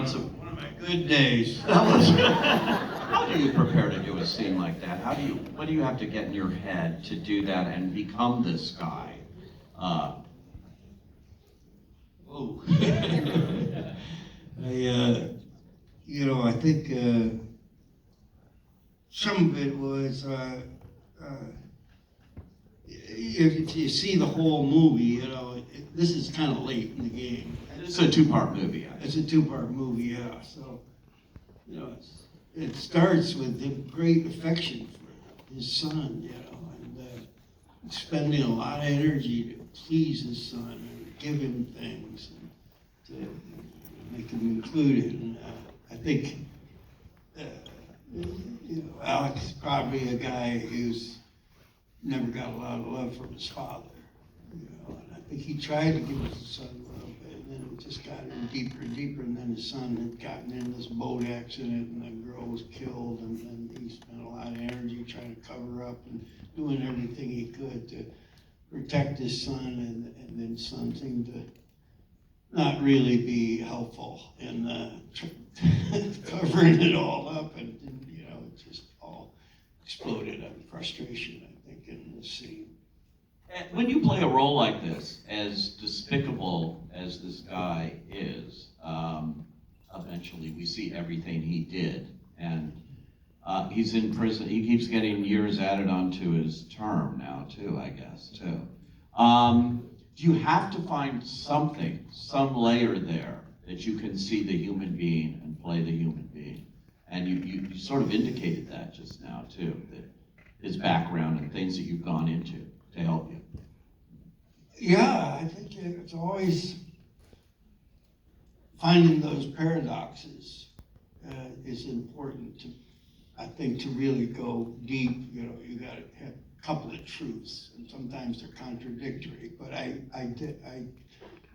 one of my good days. How do you prepare to do a scene like that? What do you have to get in your head to do that and become this guy? I think some of it was, if you see the whole movie, this is kind of late in the game. It's a two-part movie. It's a two-part movie, yeah. So, it starts with the great affection for his son, and spending a lot of energy to please his son and give him things and to make him included. And I think, Alex is probably a guy who's never got a lot of love from his father, and I think he tried to give his son love, and then it just got in deeper and deeper, and then his son had gotten in this boat accident, and the girl was killed, and then he spent a lot of energy trying to cover up and doing everything he could to protect his son, and then son seemed to not really be helpful in covering it all up, and it just all exploded out of frustration, I think, in the scene. And when you play a role like this, as despicable as this guy is, eventually we see everything he did, and he's in prison. He keeps getting years added onto his term now, too, I guess, too. Do you have to find something, some layer there, that you can see the human being and play the human being? And you sort of indicated that just now, too, that his background and things that you've gone into to help you. Yeah, I think it's always finding those paradoxes is important to, I think, to really go deep. You got to have a couple of truths, and sometimes they're contradictory. But I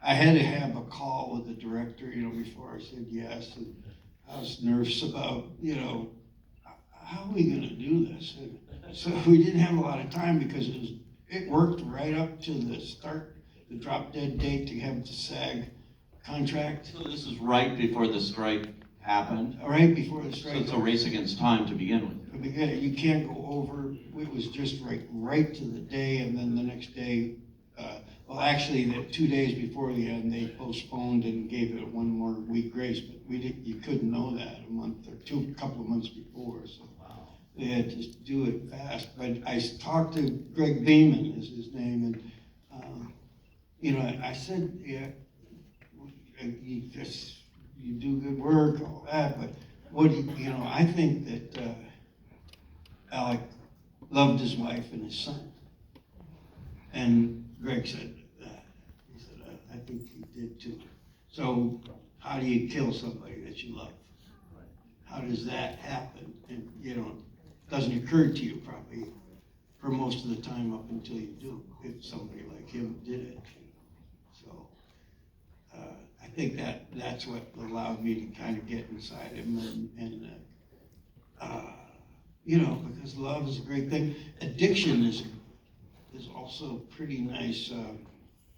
had to have a call with the director, before I said yes, and I was nervous about, how are we going to do this? And so we didn't have a lot of time because it worked right up to the start, the drop dead date to have the SAG contract. So this is right before the strike happened? Right before the strike. So it's a race against time to begin with. You can't go over, it was just right to the day, and then the next day, actually, the 2 days before the end, they postponed and gave it one more week grace, but you couldn't know that a couple of months before, so they had to do it fast. But I talked to Greg Beeman, is his name, and I said, yeah, you do good work, all that, but I think that Alec loved his wife and his son. And Greg said that. He said, I think he did too. So how do you kill somebody that you love? How does that happen? And it doesn't occur to you probably for most of the time up until you do, if somebody like him did it. So I think that's what allowed me to kind of get inside him, and because love is a great thing. Addiction is also a pretty nice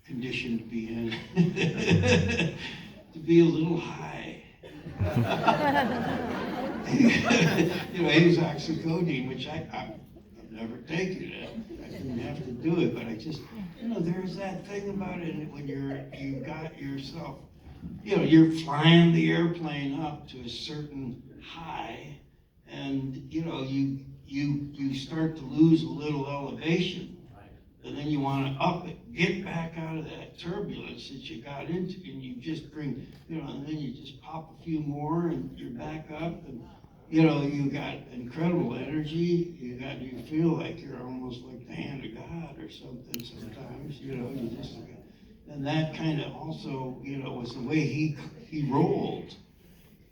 condition to be in. To be a little high. He was oxycodone, which I've never taken it. I didn't have to do it, but I just, there's that thing about it when you got yourself, you're flying the airplane up to a certain high, and you start to lose a little elevation, and then you want to up it, get back out of that turbulence that you got into, and you just bring, and then you just pop a few more, and you're back up, and you got incredible energy. You feel like you're almost like the hand of God or something sometimes. You just, and that kind of also, was the way he rolled.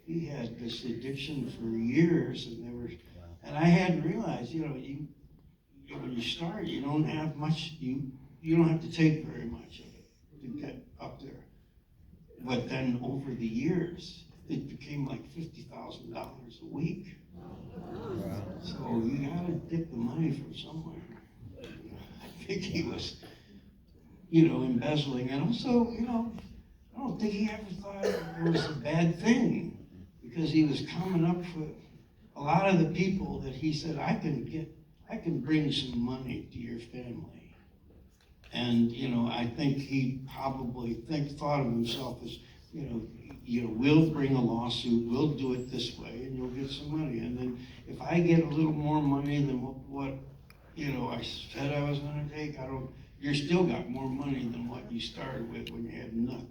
He had this addiction for years, and I hadn't realized, when you start, you don't have much. You don't have to take very much of it to get up there. But then over the years, it became like $50,000 a week. So you gotta get the money from somewhere. I think he was, embezzling, and also, I don't think he ever thought it was a bad thing, because he was coming up for a lot of the people that he said, I can bring some money to your family. And, I think he probably thought of himself as, we'll bring a lawsuit, we'll do it this way, and you'll get some money. And then if I get a little more money than what I said I was gonna take, you still got more money than what you started with when you had nothing.